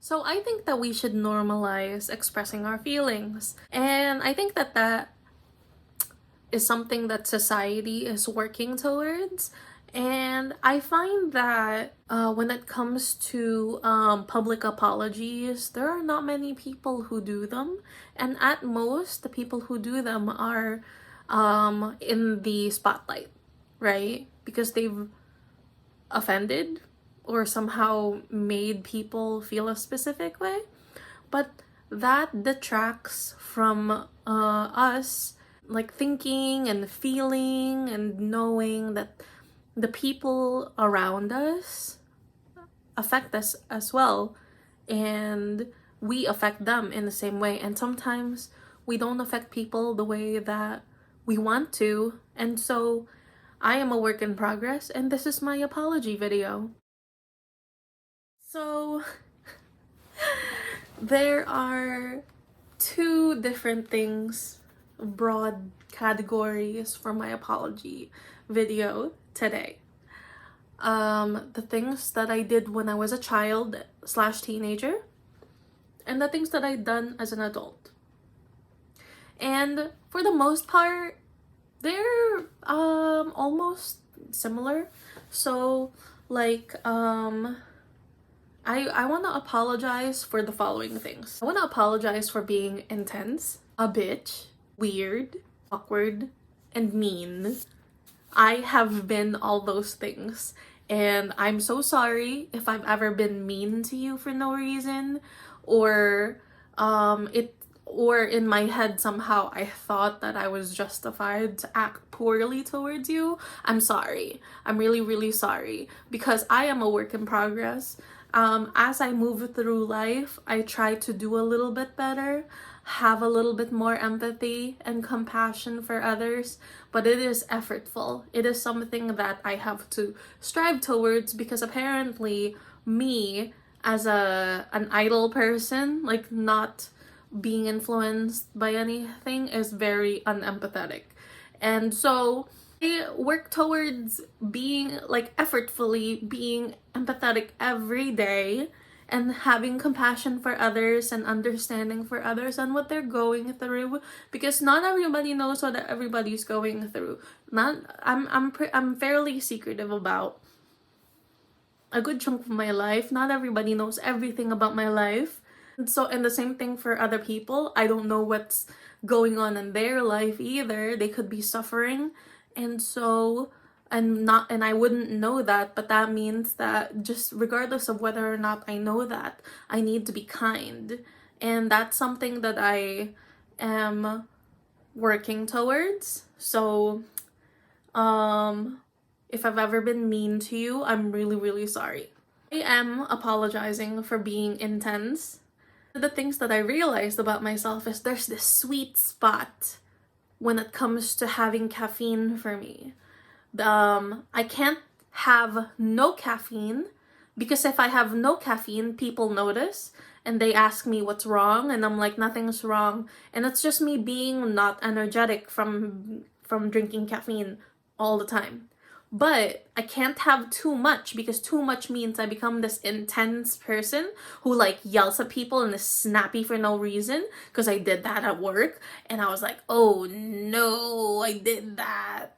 So I think that we should normalize expressing our feelings. And I think that that is something that society is working towards. And I find that when it comes to public apologies, there are not many people who do them. And at most, the people who do them are in the spotlight, right? Because they've offended or somehow made people feel a specific way. But that detracts from us like thinking and feeling and knowing that the people around us affect us as well, and we affect them in the same way. And sometimes we don't affect people the way that we want to, and so I am a work in progress, and this is my apology video. So there are two different things, broad categories for my apology video today. The things that I did when I was a child / teenager, and the things that I've done as an adult. And for the most part, they're almost similar. So like I want to apologize for the following things. I want to apologize for being intense, a bitch, weird, awkward, and mean. I have been all those things, and I'm so sorry if I've ever been mean to you for no reason, or in my head somehow I thought that I was justified to act poorly towards you. I'm sorry. I'm really, really sorry, because I am a work in progress. As I move through life, I try to do a little bit better, have a little bit more empathy and compassion for others, but it is effortful. It is something that I have to strive towards, because apparently me as an idle person, like not being influenced by anything, is very unempathetic. And so I work towards being like effortfully being empathetic every day, and having compassion for others and understanding for others and what they're going through, because not everybody knows what everybody's going through. I'm fairly secretive about a good chunk of my life. Not everybody knows everything about my life. And the same thing for other people. I don't know what's going on in their life either. They could be suffering. And so and I wouldn't know that, but that means that just regardless of whether or not I know that, I need to be kind. And that's something that I am working towards. So if I've ever been mean to you, I'm really, really sorry. I am apologizing for being intense. The things that I realized about myself is there's this sweet spot when it comes to having caffeine for me. I can't have no caffeine, because if I have no caffeine, people notice and they ask me what's wrong, and I'm like, nothing's wrong. And it's just me being not energetic from drinking caffeine all the time. But I can't have too much, because too much means I become this intense person who like yells at people and is snappy for no reason, because I did that at work and I was like, oh no, I did that.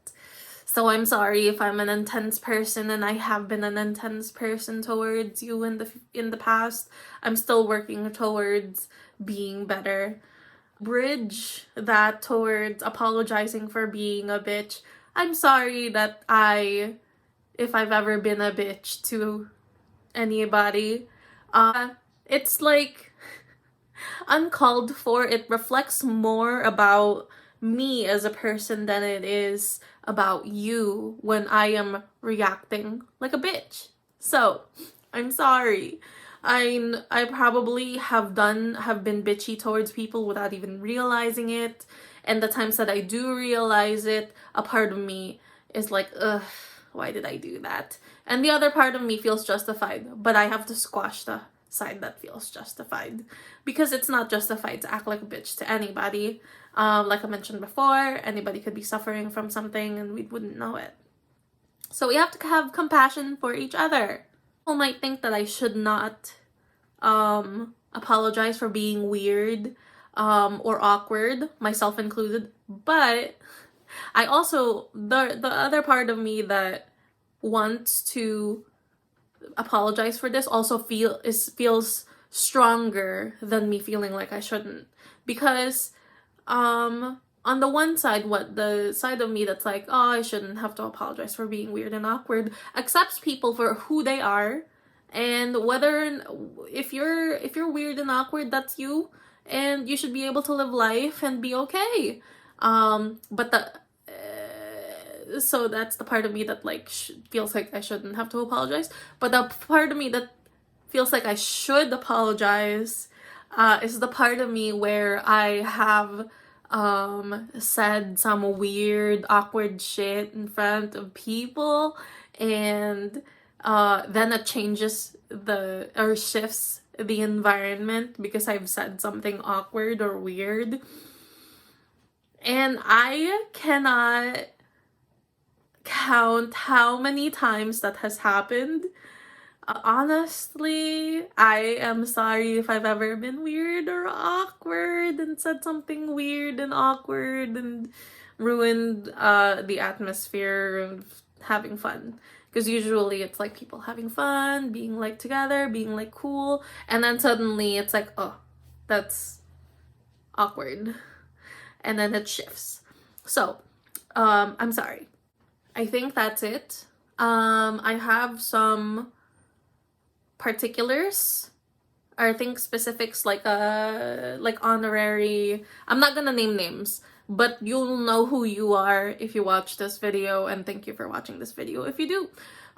So I'm sorry if I'm an intense person, and I have been an intense person towards you in the past. I'm still working towards being better. Bridge that towards apologizing for being a bitch. I'm sorry that if I've ever been a bitch to anybody. It's like uncalled for. It reflects more about me as a person than it is about you when I am reacting like a bitch. So, I'm sorry. I probably have been bitchy towards people without even realizing it. And the times that I do realize it, a part of me is like, ugh, why did I do that? And the other part of me feels justified, but I have to squash the side that feels justified, because it's not justified to act like a bitch to anybody. Like I mentioned before, anybody could be suffering from something and we wouldn't know it. So we have to have compassion for each other. People might think that I should not apologize for being weird or awkward, myself included. But I also, the other part of me that wants to apologize for this also feels stronger than me feeling like I shouldn't, because on the one side, what the side of me that's like, oh, I shouldn't have to apologize for being weird and awkward, accepts people for who they are, and whether if you're weird and awkward, that's you, and you should be able to live life and be okay. But the so that's the part of me that like feels like I shouldn't have to apologize. But the part of me that feels like I should apologize is the part of me where I have said some weird, awkward shit in front of people, and then it changes or shifts the environment because I've said something awkward or weird. And I cannot count how many times that has happened. Honestly, I am sorry if I've ever been weird or awkward and said something weird and awkward and ruined the atmosphere of having fun. Because usually it's like people having fun, being like together, being like cool, and then suddenly it's like, oh, that's awkward. And then it shifts. So, I'm sorry. I think that's it. I have some particulars, or I think specifics, like honorary. I'm not gonna name names, but you'll know who you are if you watch this video, and thank you for watching this video if you do.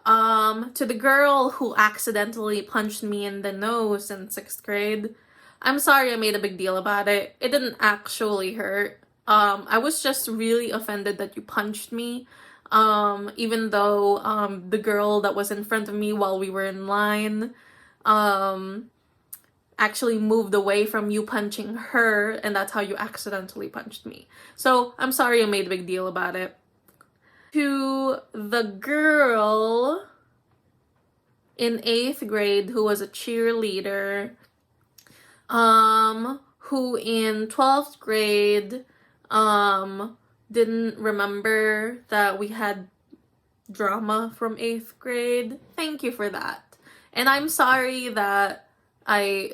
To the girl who accidentally punched me in the nose in 6th grade, I'm sorry I made a big deal about it. It didn't actually hurt. I was just really offended that you punched me. Even though the girl that was in front of me while we were in line actually moved away from you punching her, and that's how you accidentally punched me. So I'm sorry I made a big deal about it. To the girl in 8th grade who was a cheerleader, who in 12th grade didn't remember that we had drama from 8th grade. Thank you for that. And I'm sorry that we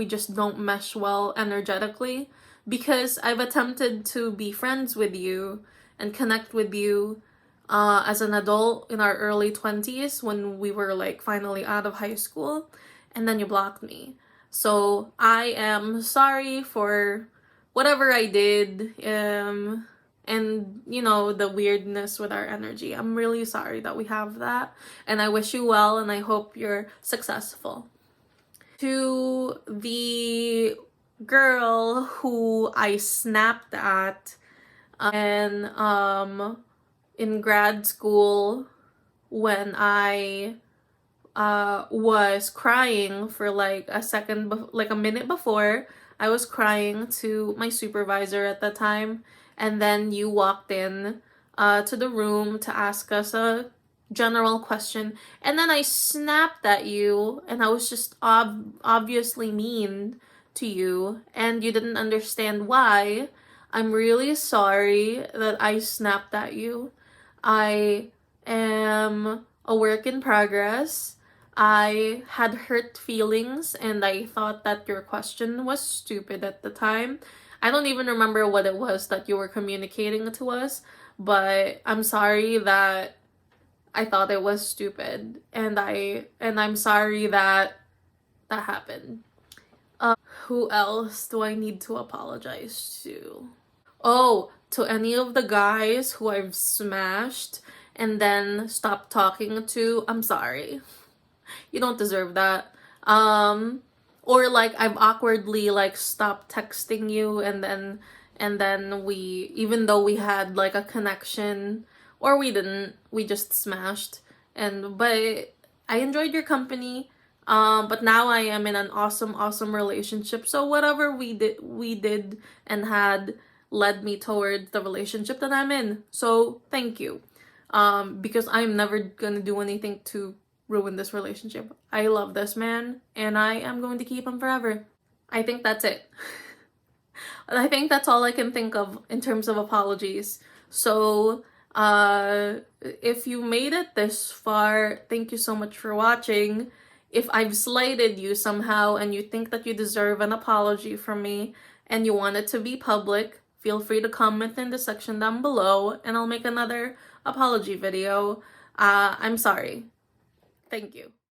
just don't mesh well energetically, because I've attempted to be friends with you and connect with you as an adult in our early 20s when we were like finally out of high school, and then you blocked me. So I am sorry for whatever I did, and you know, the weirdness with our energy. I'm really sorry that we have that, and I wish you well, and I hope you're successful. To the girl who I snapped at and in grad school when I was crying for like like a minute before. I was crying to my supervisor at the time, and then you walked in to the room to ask us a general question, and then I snapped at you, and I was just obviously mean to you, and you didn't understand why. I'm really sorry that I snapped at you. I am a work in progress. I had hurt feelings, and I thought that your question was stupid at the time. I don't even remember what it was that you were communicating to us, but I'm sorry that I thought it was stupid, and I'm sorry that that happened. Who else do I need to apologize to? Oh, to any of the guys who I've smashed and then stopped talking to, I'm sorry. You don't deserve that. Or like I've awkwardly like stopped texting you, and then we, even though we had like a connection, or we didn't, we just smashed. But I enjoyed your company. But now I am in an awesome relationship. So whatever we did and had led me towards the relationship that I'm in. So thank you. Because I'm never gonna do anything to ruin this relationship. I love this man and I am going to keep him forever. I think that's it. I think that's all I can think of in terms of apologies. So, if you made it this far, thank you so much for watching. If I've slighted you somehow and you think that you deserve an apology from me and you want it to be public, feel free to comment in the section down below and I'll make another apology video. I'm sorry. Thank you.